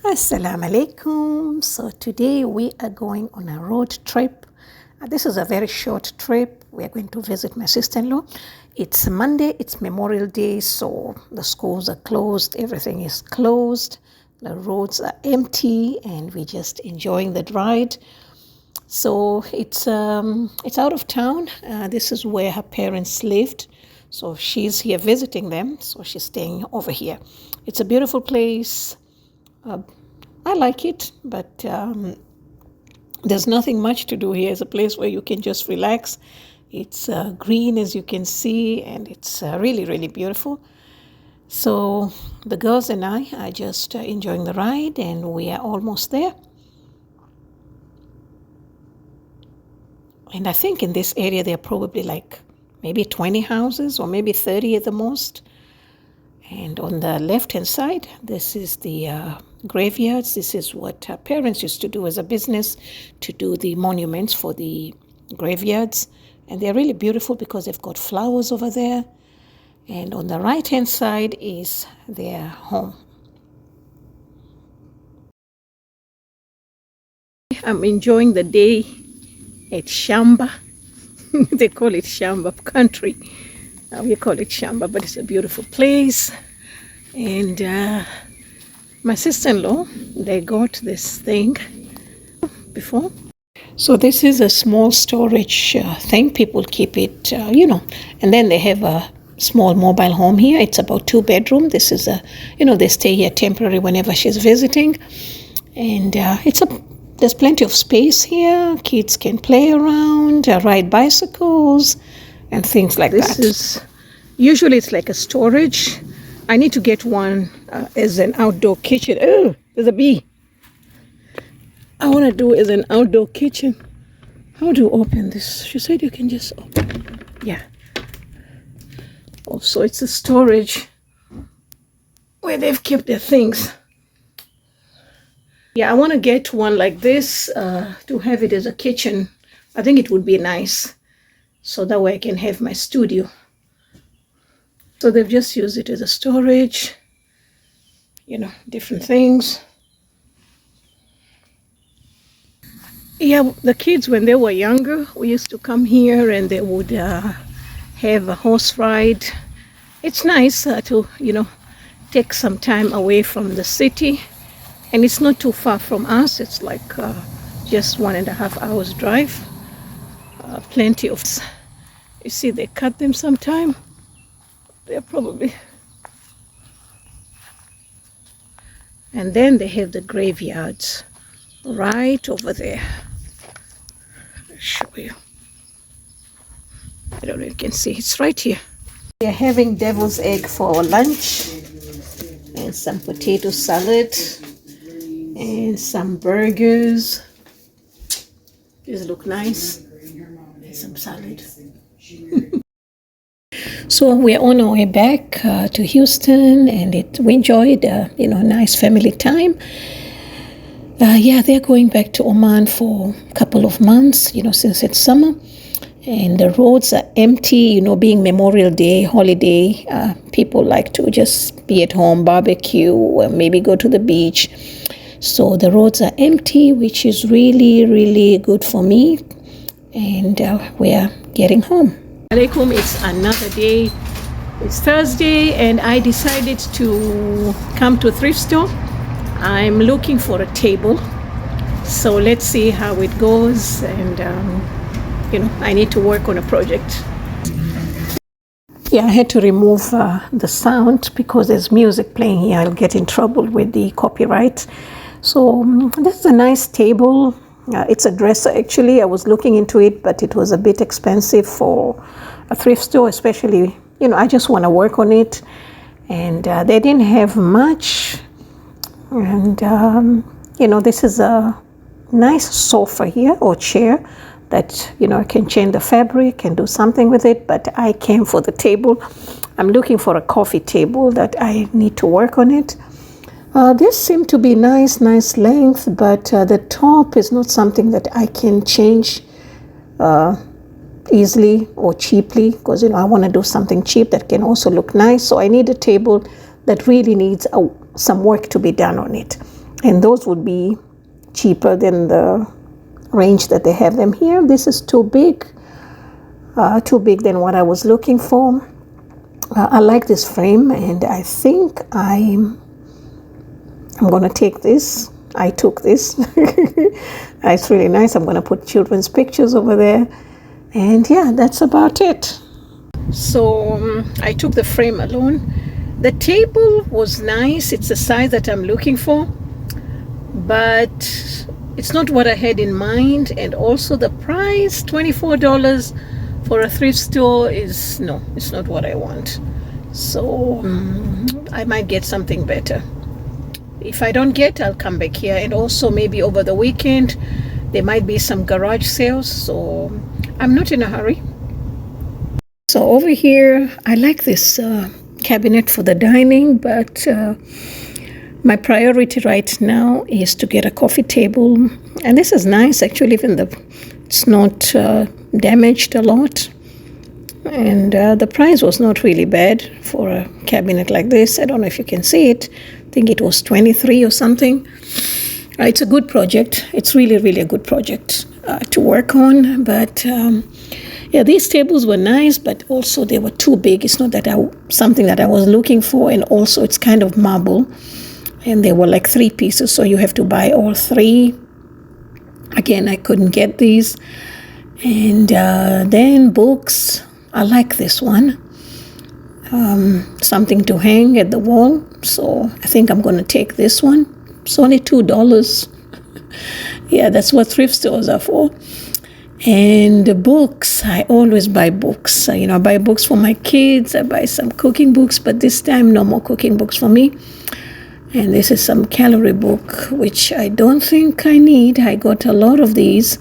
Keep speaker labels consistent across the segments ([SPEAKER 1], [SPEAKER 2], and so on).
[SPEAKER 1] Assalamu alaikum. So today we are going on a road trip. This is a very short trip. We are going to visit my sister-in-law. It's Monday, it's Memorial Day, so the schools are closed, everything is closed, the roads are empty, and we're just enjoying the ride. So it's out of town. This is where her parents lived. So she's here visiting them, so she's staying over here. It's a beautiful place. I like it, but there's nothing much to do here. It's a place where you can just relax. It's green, as you can see, and it's really, really beautiful. So the girls and I are just enjoying the ride, and we are almost there. And I think in this area there are probably like maybe 20 houses or maybe 30 at the most. And on the left-hand side, this is the graveyards. This is what parents used to do as a business, to do the monuments for the graveyards. And they're really beautiful because they've got flowers over there. And on the right-hand side is their home. I'm enjoying the day at Shamba. They call it Shamba country. We call it Shamba, but it's a beautiful place. And my sister-in-law, they got this thing before. So this is a small storage thing. People keep it, and then they have a small mobile home here. It's about 2-bedroom. This is they stay here temporary whenever she's visiting. And there's plenty of space here. Kids can play around, ride bicycles, and things like that. Usually it's like a storage. I need to get one as an outdoor kitchen. Oh, there's a bee. I want to do as an outdoor kitchen. How do you open this? She said you can just open. Yeah. Also, it's a storage where they've kept their things. Yeah, I want to get one like this to have it as a kitchen. I think it would be nice. So that way I can have my studio. So they've just used it as a storage, different things. Yeah, the kids, when they were younger, we used to come here and they would have a horse ride. It's nice to, take some time away from the city. And it's not too far from us. It's like just 1.5 hours drive. Plenty of, you see, they cut them sometime. They're probably, and then they have the graveyards right over there. I'll show you. I don't know if you can see, it's right here. We're having devil's egg for lunch, and some potato salad, and some burgers. These look nice. And some salad. So we're on our way back to Houston, and we enjoyed a nice family time. They're going back to Oman for a couple of months, since it's summer, and the roads are empty. Being Memorial Day holiday, people like to just be at home, barbecue, or maybe go to the beach. So the roads are empty, which is really, really good for me, and we're getting home. Alaikum, it's another day. It's Thursday, and I decided to come to a thrift store. I'm looking for a table, so let's see how it goes. And I need to work on a project. Yeah, I had to remove the sound because there's music playing here. I'll get in trouble with the copyright. So this is a nice table. It's a dresser, actually. I was looking into it, but it was a bit expensive for a thrift store, especially, I just want to work on it. And they didn't have much. And, this is a nice sofa here, or chair, that, I can change the fabric and do something with it. But I came for the table. I'm looking for a coffee table that I need to work on it. This seemed to be nice length, but the top is not something that I can change easily or cheaply, because I want to do something cheap that can also look nice. So I need a table that really needs some work to be done on it. and those would be cheaper than the range that they have them here. This is too big than what I was looking for. I like this frame, and I think I'm gonna take this. I took this. It's really nice. I'm gonna put children's pictures over there, and yeah, that's about it. So I took the frame alone. The table was nice. It's the size that I'm looking for, but it's not what I had in mind. And also the price, $24 for a thrift store, it's not what I want. So I might get something better. If I don't get, I'll come back here. And also maybe over the weekend there might be some garage sales, so I'm not in a hurry. So over here, I like this cabinet for the dining, but my priority right now is to get a coffee table. And this is nice, actually, even though it's not damaged a lot. And the price was not really bad for a cabinet like this. I don't know if you can see it. I think it was 23 or something. It's a good project. It's really, really a good project to work on. But yeah, these tables were nice, but also they were too big. It's not that something that I was looking for. And also it's kind of marble. And they were like 3 pieces, so you have to buy all 3. Again, I couldn't get these. And then books. I like this one. Something to hang at the wall. So I think I'm going to take this one. It's only $2. Yeah, that's what thrift stores are for. And the books, I always buy books. I buy books for my kids. I buy some cooking books, but this time no more cooking books for me. And this is some calorie book, which I don't think I need. I got a lot of these.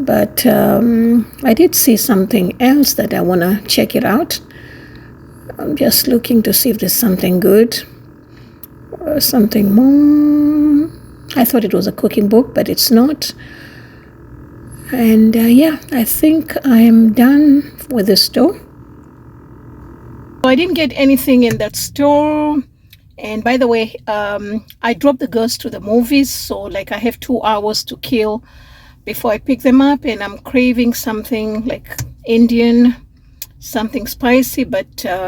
[SPEAKER 1] But I did see something else that I want to check it out. I'm just looking to see if there's something good or something more. I thought it was a cooking book, but it's not. And yeah, I think I'm done with the store. I didn't get anything in that store. And by the way, I dropped the girls to the movies. So like I have 2 hours to kill before I pick them up, and I'm craving something like Indian, something spicy, but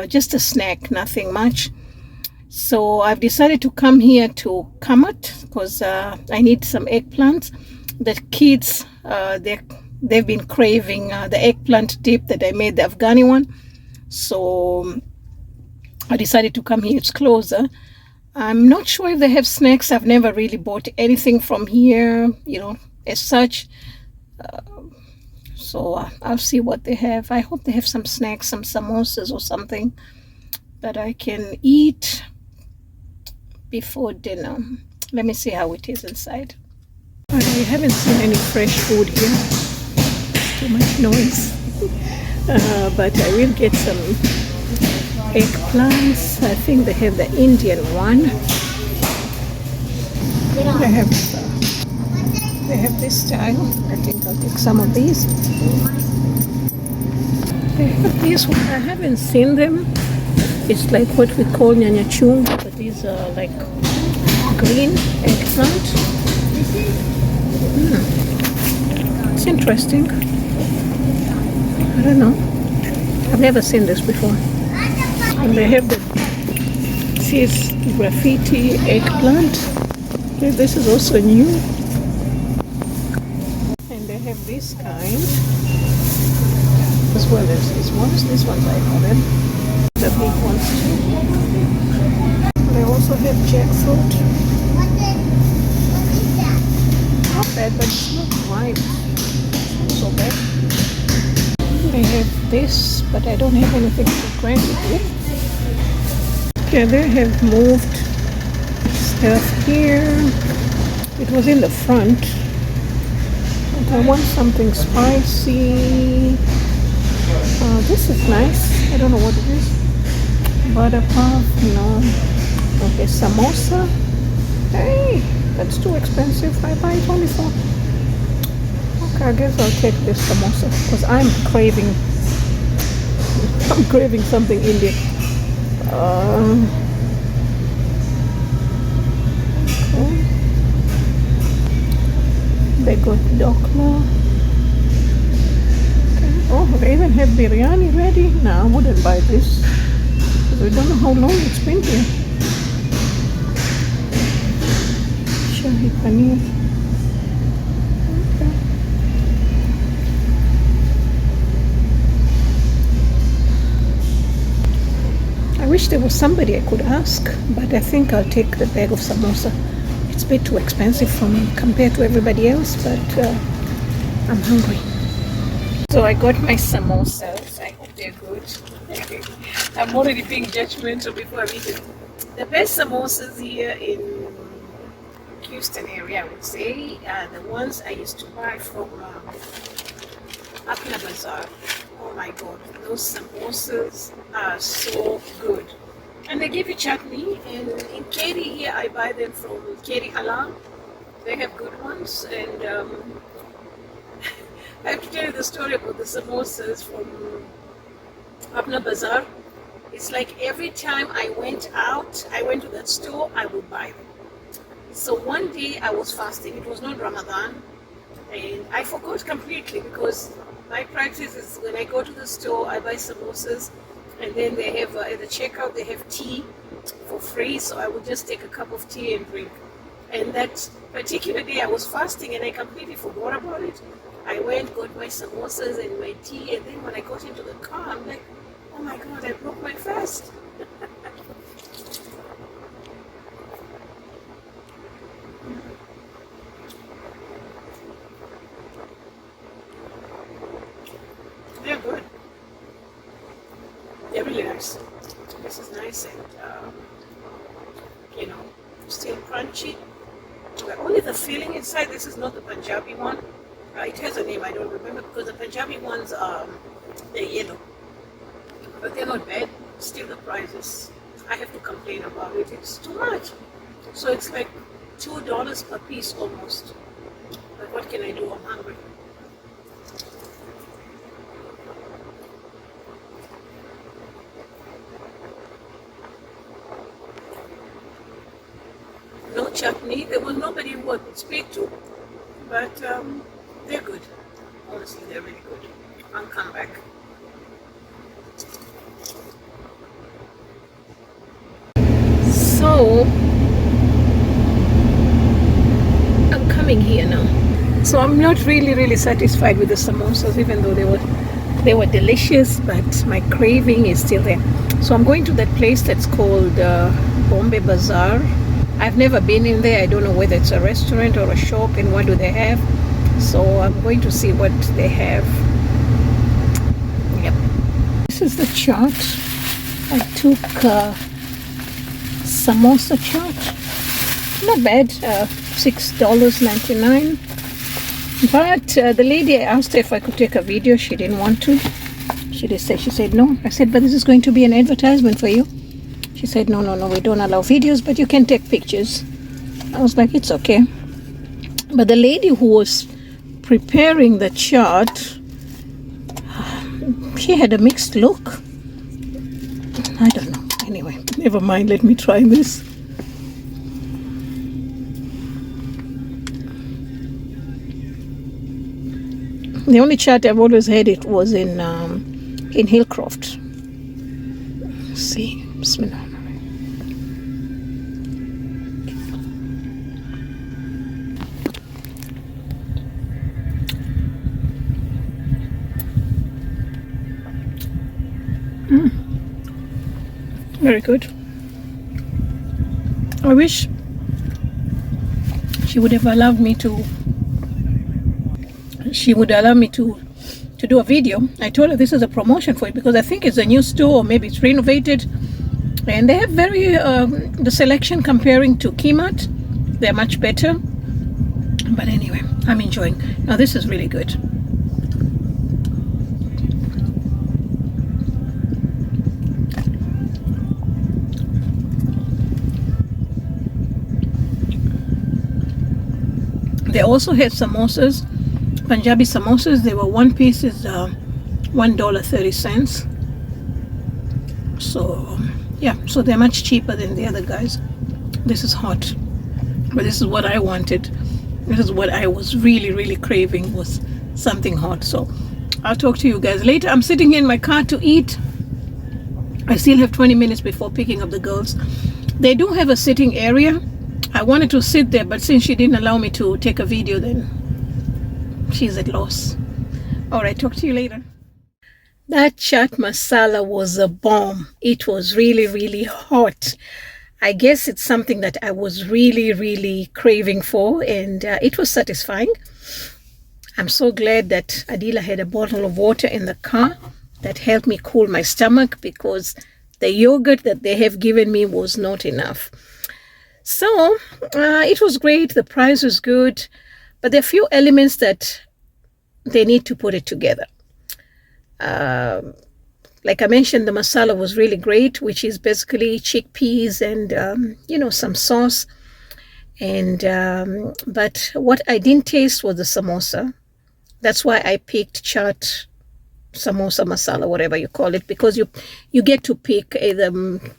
[SPEAKER 1] just a snack, nothing much. So I've decided to come here to Chaat because I need some eggplants. The kids, they've been craving the eggplant dip that I made, the Afghani one. So I decided to come here. It's closer. I'm not sure if they have snacks. I've never really bought anything from here, as such. So I'll see what they have. I hope they have some snacks, some samosas or something that I can eat before dinner. Let me see how it is inside. I haven't seen any fresh food here. It's too much noise. But I will get some eggplants. I think they have the Indian one. They have this style. I think I'll take some of these. They have these ones. I haven't seen them. It's like what we call nyanya chung, but these are like green eggplant. It's interesting. I don't know. I've never seen this before. And they have the cheese graffiti eggplant. Okay, this is also new. And they have this kind as well as these ones. These ones I know them. The big ones too. They also have jackfruit. Not bad, but it's not ripe. So bad. They have this, but I don't have anything to grind it with. Okay, they have moved stuff here. It was in the front. But I want something spicy. This is nice. I don't know what it is. Butter puff, no. Okay, samosa. Hey, that's too expensive. I buy it only for. Okay, I guess I'll take this samosa because I'm craving something Indian. Okay. They got dokla. Oh, they even have biryani ready. No, I wouldn't buy this because we don't know how long it's been here. Shahi paneer. Okay. I wish there was somebody I could ask, but I think I'll take the bag of samosa. It's a bit too expensive for me compared to everybody else, but I'm hungry. So I got my samosas. I hope they're good. I'm already being judgmental before I eat it. The best samosas here in Houston area, I would say, are the ones I used to buy from Apna Bazaar. Oh my god, those samosas are so good. And they give you chutney. And in Katy here, I buy them from Katy Halal. They have good ones. And I have to tell you the story about the samosas from Apna Bazaar. It's like every time I went to that store, I would buy them. So one day I was fasting. It was not Ramadan. And I forgot completely because my practice is when I go to the store, I buy samosas. And then they have, at the checkout, they have tea for free. So I would just take a cup of tea and drink. And that particular day I was fasting and I completely forgot about it. I went, got my samosas and my tea, and then when I got into the car, I'm like, oh my god, I broke my fast. They're good. They're really nice. This is nice and, still crunchy. But only the filling inside, this is not the Punjabi one. It has a name, I don't remember, because the Punjabi ones are they're yellow. But they're not bad. Still the prices, I have to complain about it. It's too much. So it's like $2 per piece almost. But what can I do? I'm hungry. No chutney. There was nobody who I could speak to. But they're good. Honestly, they're really good. I'll come back. So I'm coming here now. So I'm not really satisfied with the samosas, even though they were delicious, but my craving is still there. So I'm going to that place that's called Bombay Bazaar. I've never been in there. I don't know whether it's a restaurant or a shop and what do they have. So I'm going to see what they have. Yep. This is the chaat. I took samosa chaat. Not bad. $6.99. But the lady, I asked her if I could take a video. She didn't want to. She said no. I said, but this is going to be an advertisement for you. She said, no, we don't allow videos, but you can take pictures. I was like, it's okay. But the lady who was preparing the chaat, she had a mixed look. I don't know. Anyway, never mind. Let me try this. The only chaat I've always had it was in Hillcroft. Let's see. Bismillah. Very good. I wish she would have allowed me to. She would allow me to do a video. I told her this is a promotion for it because I think it's a new store or maybe it's renovated, and they have very the selection comparing to Kmart. They're much better. But anyway, I'm enjoying. Now this is really good. They also had samosas, Punjabi samosas. They were one piece is $1.30. So yeah, so they're much cheaper than the other guys. This is hot, but this is what I wanted. This is what I was really, really craving, was something hot. So I'll talk to you guys later. I'm sitting here in my car to eat. I still have 20 minutes before picking up the girls. They do have a sitting area. I wanted to sit there, but since she didn't allow me to take a video, then she's at loss. All right, talk to you later. That chaat masala was a bomb. It was really, really hot. I guess it's something that I was really, really craving for, and it was satisfying. I'm so glad that Adila had a bottle of water in the car that helped me cool my stomach, because the yogurt that they have given me was not enough. So it was great. The price was good, but there are a few elements that they need to put it together. Like I mentioned, the masala was really great, which is basically chickpeas and some sauce. And but what I didn't taste was the samosa. That's why I picked chaat, samosa masala, whatever you call it, because you get to pick either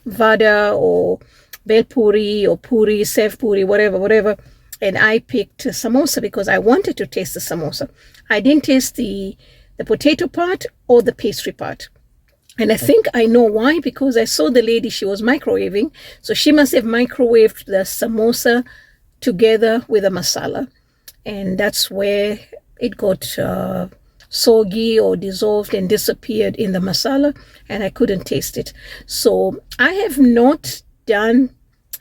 [SPEAKER 1] vada or bel puri or puri, sev puri, whatever. And I picked samosa because I wanted to taste the samosa. I didn't taste the potato part or the pastry part. And I think I know why, because I saw the lady, she was microwaving. So she must have microwaved the samosa together with the masala. And that's where it got soggy or dissolved and disappeared in the masala, and I couldn't taste it. So I have not done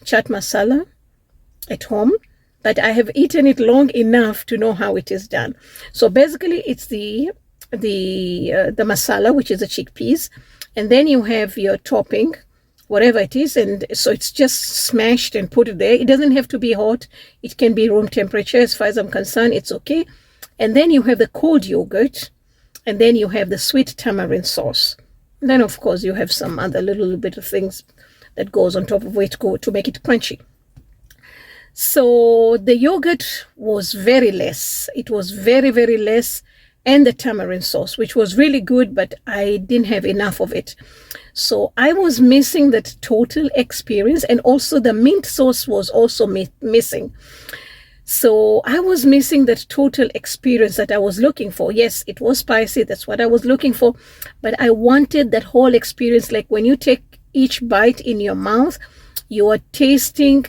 [SPEAKER 1] chaat masala at home, but I have eaten it long enough to know how it is done. So basically it's the masala, which is the chickpeas, and then you have your topping, whatever it is, and so it's just smashed and put it there. It doesn't have to be hot. It can be room temperature. As far as I'm concerned, it's okay. And then you have the cold yogurt, and then you have the sweet tamarind sauce. And then of course you have some other little bit of things that goes on top of it to make it crunchy. So the yogurt was very less. It was very, very less. And the tamarind sauce, which was really good, but I didn't have enough of it. So I was missing that total experience, and also the mint sauce was also missing. So I was missing that total experience that I was looking for. Yes, it was spicy. That's what I was looking for. But I wanted that whole experience, like when you take each bite in your mouth, you are tasting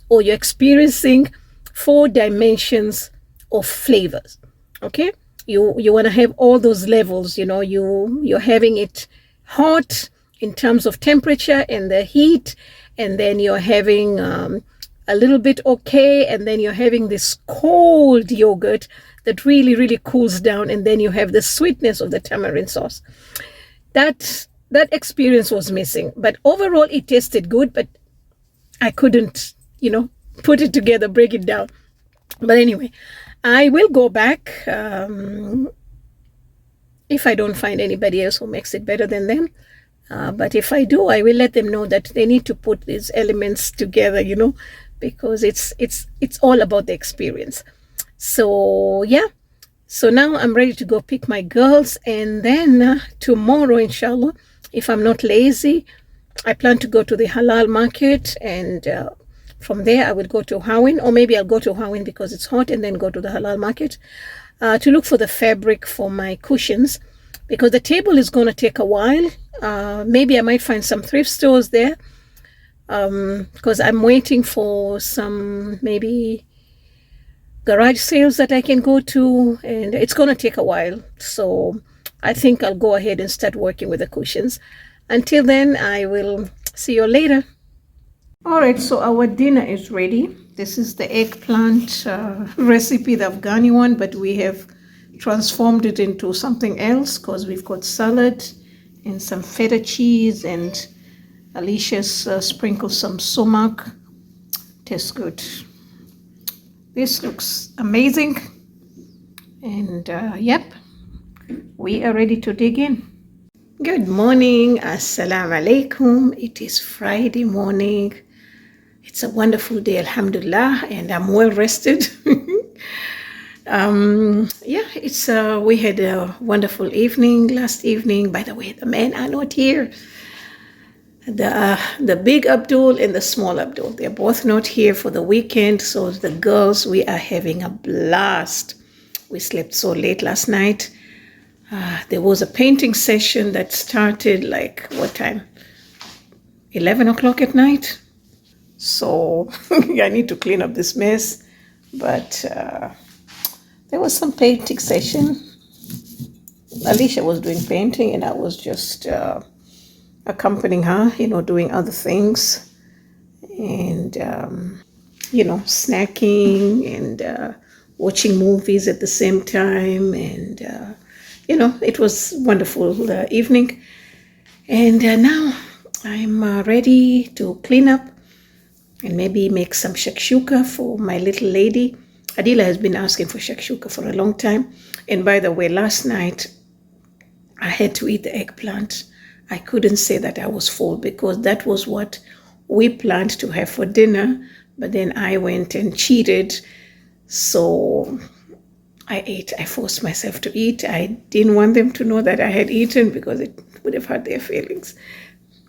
[SPEAKER 1] or you're experiencing 4 dimensions of flavors. Okay? You want to have all those levels, you're having it hot in terms of temperature and the heat, and then you're having a little bit okay, and then you're having this cold yogurt that really, really cools down, and then you have the sweetness of the tamarind sauce. That experience was missing, but overall it tasted good, but I couldn't, put it together, break it down. But anyway, I will go back if I don't find anybody else who makes it better than them. But if I do, I will let them know that they need to put these elements together, because it's all about the experience. So yeah, so now I'm ready to go pick my girls, and then tomorrow, inshallah, if I'm not lazy, I plan to go to the halal market, and from there, I will go to Hawin, or maybe I'll go to Hawin because it's hot, and then go to the halal market to look for the fabric for my cushions, because the table is going to take a while. Maybe I might find some thrift stores there, because I'm waiting for some maybe garage sales that I can go to, and it's going to take a while. So I think I'll go ahead and start working with the cushions. Until then, I will see you later. All right, so our dinner is ready. This is the eggplant recipe, the Afghani one, but we have transformed it into something else because we've got salad and some feta cheese, and Alicia's sprinkled some sumac. Tastes good. This looks amazing. And yep, we are ready to dig in. Good morning. Assalamu alaikum. It is Friday morning. It's a wonderful day, alhamdulillah, and I'm well rested. We had a wonderful evening last evening. By the way, the men are not here. the big Abdul and the small Abdul. They're both not here for the weekend, so the girls, we are having a blast. We slept so late last night. There was a painting session that started like what time? 11 o'clock at night. So I need to clean up this mess. But there was some painting session. Alicia was doing painting and I was just accompanying her, doing other things. And, snacking and watching movies at the same time. And, it was wonderful evening. And now I'm ready to clean up and maybe make some shakshuka for my little lady. Adila has been asking for shakshuka for a long time. And by the way, last night I had to eat the eggplant. I couldn't say that I was full because that was what we planned to have for dinner. But then I went and cheated. So I ate. I forced myself to eat. I didn't want them to know that I had eaten because it would have hurt their feelings.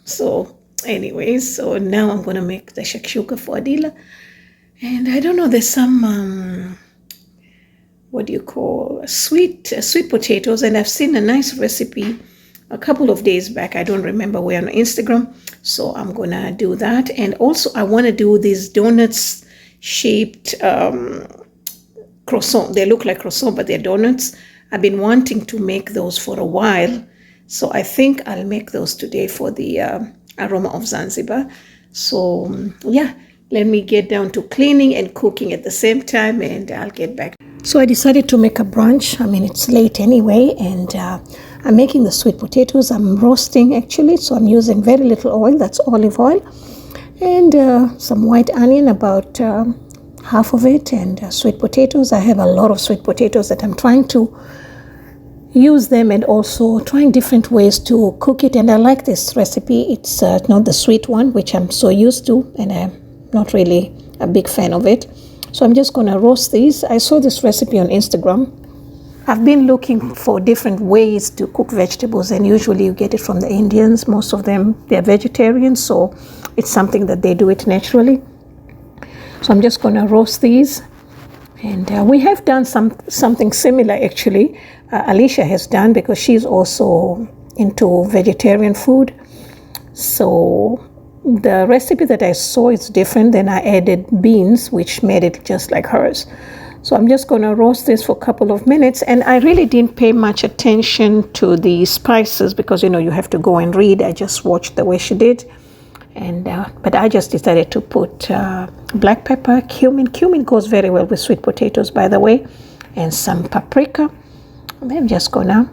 [SPEAKER 1] So anyways, so now I'm going to make the shakshuka for Adila. And I don't know, there's some, sweet potatoes. And I've seen a nice recipe a couple of days back. I don't remember where, on Instagram. So I'm going to do that. And also I want to do these donuts shaped croissant. They look like croissant, but they're donuts. I've been wanting to make those for a while. So I think I'll make those today for the aroma of Zanzibar. So let me get down to cleaning and cooking at the same time and I'll get back. So I decided to make a brunch. I mean, it's late anyway, and I'm making the sweet potatoes. I'm roasting actually, so I'm using very little oil. That's olive oil. And some white onion, about half of it, and sweet potatoes. I have a lot of sweet potatoes that I'm trying to use them and also trying different ways to cook it. And I like this recipe. It's not the sweet one, which I'm so used to, and I'm not really a big fan of it. So I'm just going to roast these. I saw this recipe on Instagram. I've been looking for different ways to cook vegetables, and usually you get it from the Indians. Most of them, they're vegetarians, so it's something that they do it naturally. So I'm just going to roast these. And we have done something similar actually. Alicia has done, because she's also into vegetarian food. So the recipe that I saw is different. Then I added beans, which made it just like hers. So I'm just going to roast this for a couple of minutes. And I really didn't pay much attention to the spices because, you have to go and read. I just watched the way she did. And but I just decided to put black pepper, cumin. Cumin goes very well with sweet potatoes, by the way. And some paprika. And I'm just going to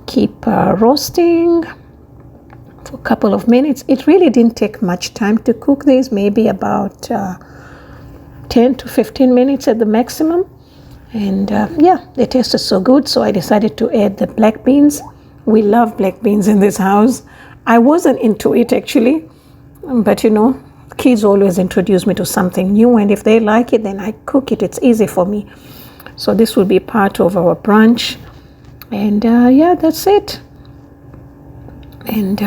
[SPEAKER 1] keep roasting for a couple of minutes. It really didn't take much time to cook these, maybe about 10 to 15 minutes at the maximum. And they tasted so good, so I decided to add the black beans. We love black beans in this house. I wasn't into it actually, but kids always introduce me to something new, and if they like it, then I cook it. It's easy for me. So this will be part of our brunch. And that's it. And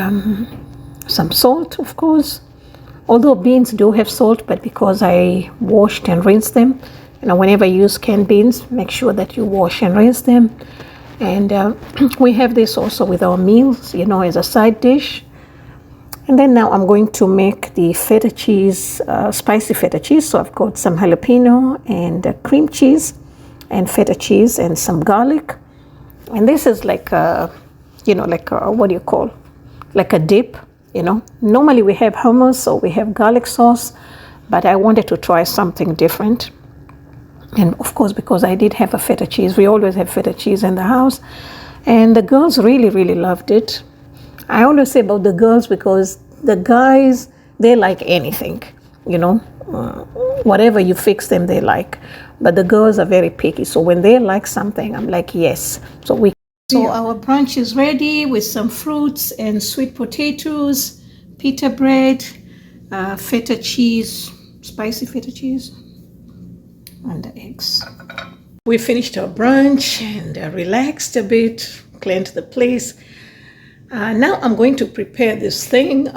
[SPEAKER 1] some salt, of course. Although beans do have salt, but because I washed and rinsed them, whenever you use canned beans, make sure that you wash and rinse them. And we have this also with our meals, as a side dish. And then now I'm going to make the feta cheese, spicy feta cheese. So I've got some jalapeno and cream cheese and feta cheese and some garlic. And this is like a, what do you call? Like a dip, Normally we have hummus or we have garlic sauce, but I wanted to try something different. And of course, because I did have a feta cheese, we always have feta cheese in the house. And the girls really, really loved it. I always say about the girls, because the guys, they like anything, whatever you fix them, they like. But the girls are very picky. So when they like something, I'm like, yes. So our brunch is ready with some fruits and sweet potatoes, pita bread, feta cheese, spicy feta cheese, and the eggs. We finished our brunch and relaxed a bit, cleaned the place. Now I'm going to prepare this thing.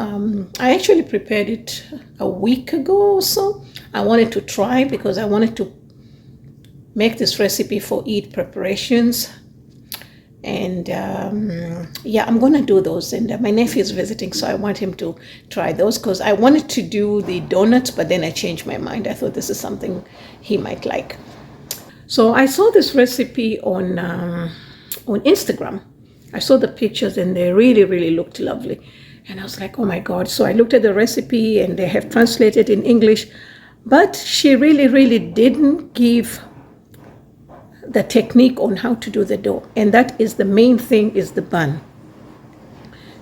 [SPEAKER 1] I actually prepared it a week ago or so. I wanted to try because I wanted to make this recipe for Eid preparations. And yeah, I'm going to do those. And my nephew is visiting, so I want him to try those because I wanted to do the donuts, but then I changed my mind. I thought this is something he might like. So I saw this recipe on Instagram. I saw the pictures and they really, really looked lovely. And I was like, oh my God. So I looked at the recipe and they have translated in English, but she really, really didn't give the technique on how to do the dough. And that is the main thing, is the bun.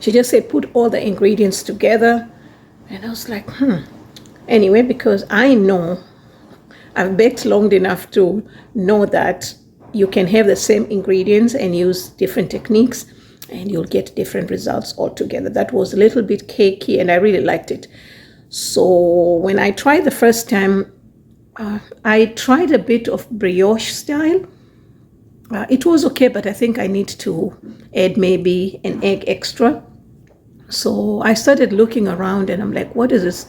[SPEAKER 1] She just said, put all the ingredients together. And I was like, Anyway, because I know, I've baked long enough to know that you can have the same ingredients and use different techniques and you'll get different results altogether. That was a little bit cakey and I really liked it. So when I tried the first time, I tried a bit of brioche style. It was okay, but I think I need to add maybe an egg extra. So I started looking around and I'm like, what is this?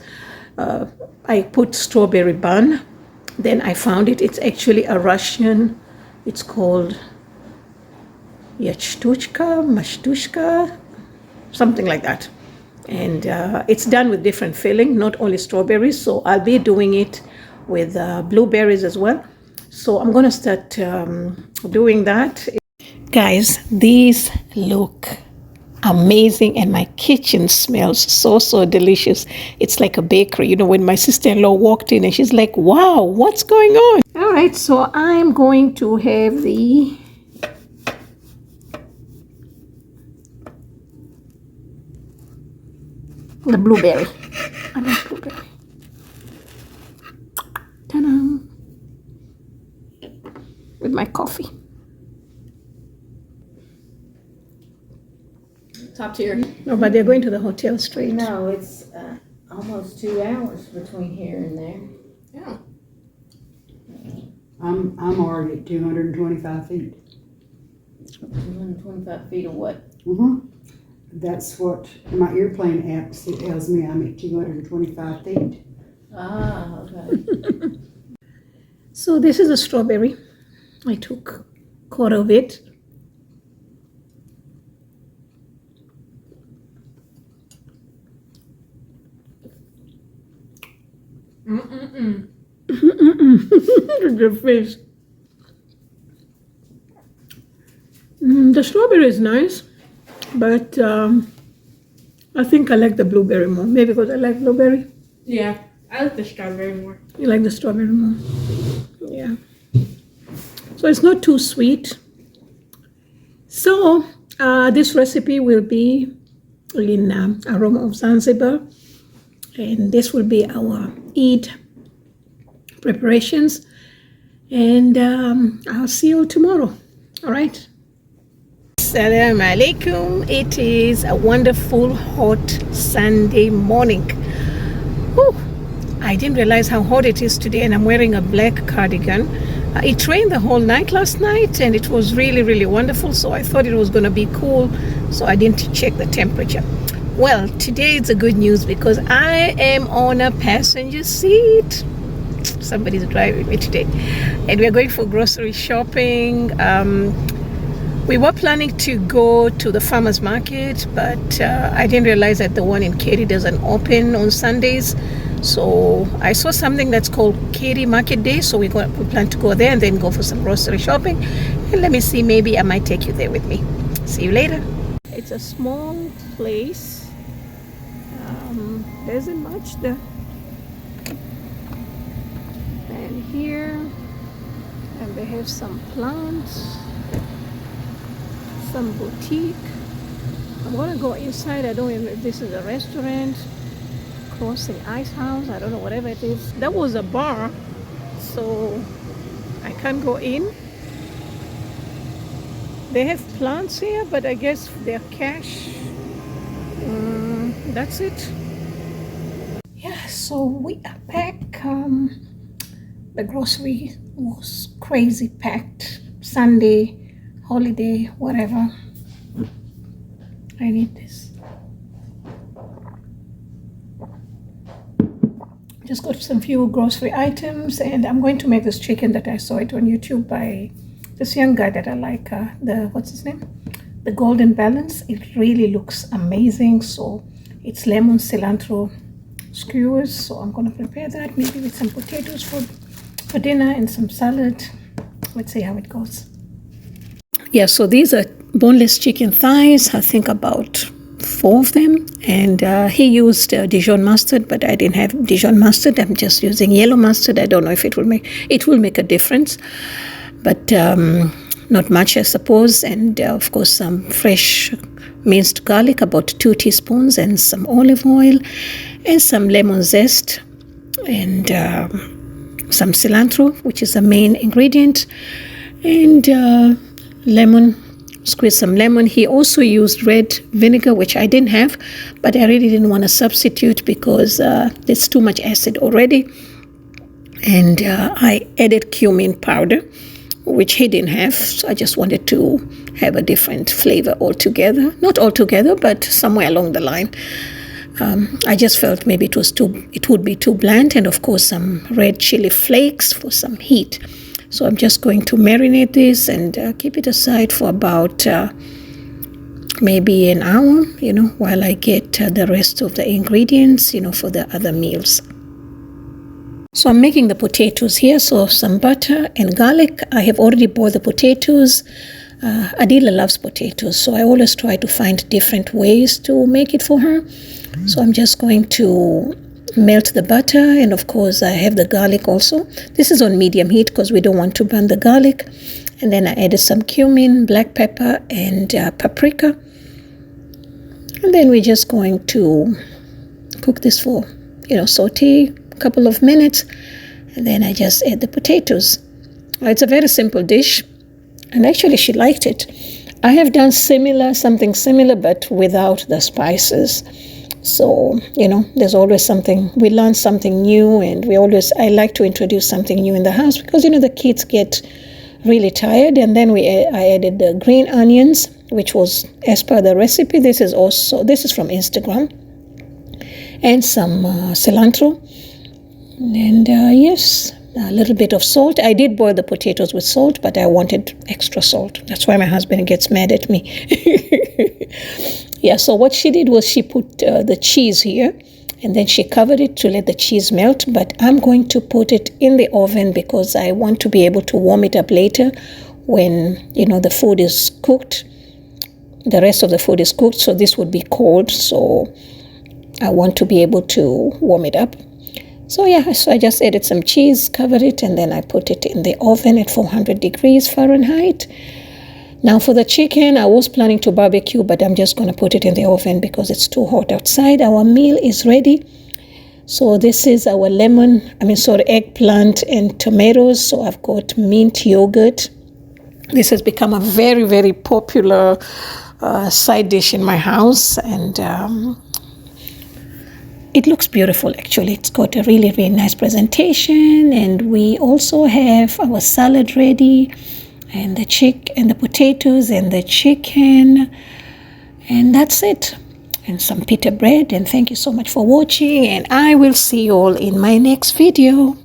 [SPEAKER 1] I put strawberry bun. Then I found it. It's actually a Russian. It's called mashtushka, something like that. And it's done with different filling, not only strawberries. So I'll be doing it with blueberries as well. So I'm going to start doing that. Guys, these look amazing and my kitchen smells so delicious. It's like a bakery. You know, when my sister-in-law walked in and she's like, wow, what's going on? All right, so I'm going to have the blueberry. I like blueberry. Ta-da! With my coffee.
[SPEAKER 2] Top tier.
[SPEAKER 1] No, but they're going to the hotel straight.
[SPEAKER 2] No, it's almost 2 hours between here and there.
[SPEAKER 1] Yeah.
[SPEAKER 3] I'm already at 225 feet.
[SPEAKER 2] 225 feet of what?
[SPEAKER 3] That's what my airplane app tells me. I'm at 225 feet.
[SPEAKER 2] Ah, okay.
[SPEAKER 1] So this is a strawberry. I took a quarter of it. Your face. The strawberry is nice, but I think I like the blueberry more. Maybe because I like blueberry.
[SPEAKER 2] Yeah, I like the strawberry more.
[SPEAKER 1] You like the strawberry more? Yeah. So it's not too sweet. So this recipe will be in Aroma of Zanzibar. And this will be our Eid preparations. And I'll see you tomorrow. All right. Assalamu alaikum. It is a wonderful hot Sunday morning. Whew. I didn't realize how hot it is today, and I'm wearing a black cardigan. It rained the whole night last night, and it was really, really wonderful. So I thought it was going to be cool, so I didn't check the temperature. Well, today it's a good news because I am on a passenger seat. Somebody's driving me today. And we're going for grocery shopping. We were planning to go to the farmer's market, but I didn't realize that the one in Katy doesn't open on Sundays. So I saw something that's called Katy Market Day. So we plan to go there and then go for some grocery shopping. And let me see, maybe I might take you there with me. See you later. It's a small place. There isn't much there. And here, and they have some plants, some boutique. I'm gonna go inside. I don't know if this is a restaurant, Crossing Ice House. I don't know, whatever it is. That was a bar, so I can't go in. They have plants here, but I guess they're cash. That's it. Yeah, so we are back. The grocery was crazy packed. Sunday, holiday, whatever. I need this. Just got some few grocery items, and I'm going to make this chicken that I saw it on YouTube by this young guy that I like. What's his name? The Golden Balance. It really looks amazing. So it's lemon, cilantro skewers. So I'm going to prepare that, maybe with some potatoes for dinner and some salad. Let's see how it goes. Yeah, so these are boneless chicken thighs. I think about 4 of them, and he used Dijon mustard, but I didn't have Dijon mustard. I'm just using yellow mustard. I don't know if it will make a difference, but not much, I suppose. And of course, some fresh minced garlic, about 2 teaspoons, and some olive oil, and some lemon zest, and some cilantro, which is the main ingredient, and lemon. Squeeze some lemon. He also used red vinegar, which I didn't have, but I really didn't want to substitute because there's too much acid already. And I added cumin powder, which he didn't have, so I just wanted to have a different flavor altogether. Not altogether, but somewhere along the line. I just felt maybe it would be too bland, and of course some red chili flakes for some heat. So I'm just going to marinate this and keep it aside for about maybe an hour, while I get the rest of the ingredients, for the other meals. So I'm making the potatoes here. So some butter and garlic. I have already boiled the potatoes. Adila loves potatoes, so I always try to find different ways to make it for her. So I'm just going to melt the butter, and of course I have the garlic also. This is on medium heat because we don't want to burn the garlic. And then I added some cumin, black pepper, and paprika. And then we're just going to cook this for, saute a couple of minutes, and then I just add the potatoes. It's a very simple dish, and actually she liked it. I have done something similar, but without the spices. So, there's always something, we learn something new, and I like to introduce something new in the house because, the kids get really tired. And then I added the green onions, which was as per the recipe. This is from Instagram, and some cilantro, and yes, a little bit of salt. I did boil the potatoes with salt, but I wanted extra salt. That's why my husband gets mad at me. Yeah, so what she did was she put the cheese here, and then she covered it to let the cheese melt. But I'm going to put it in the oven because I want to be able to warm it up later when, the food is cooked. The rest of the food is cooked, so this would be cold. So I want to be able to warm it up. So yeah, so I just added some cheese, covered it, and then I put it in the oven at 400 degrees Fahrenheit. Now for the chicken, I was planning to barbecue, but I'm just going to put it in the oven because it's too hot outside. Our meal is ready. So this is our eggplant and tomatoes. So I've got mint yogurt. This has become a very, very popular side dish in my house, and it looks beautiful actually. It's got a really, really nice presentation, and we also have our salad ready, and the potatoes and the chicken, and that's it, and some pita bread. And thank you so much for watching, and I will see you all in my next video.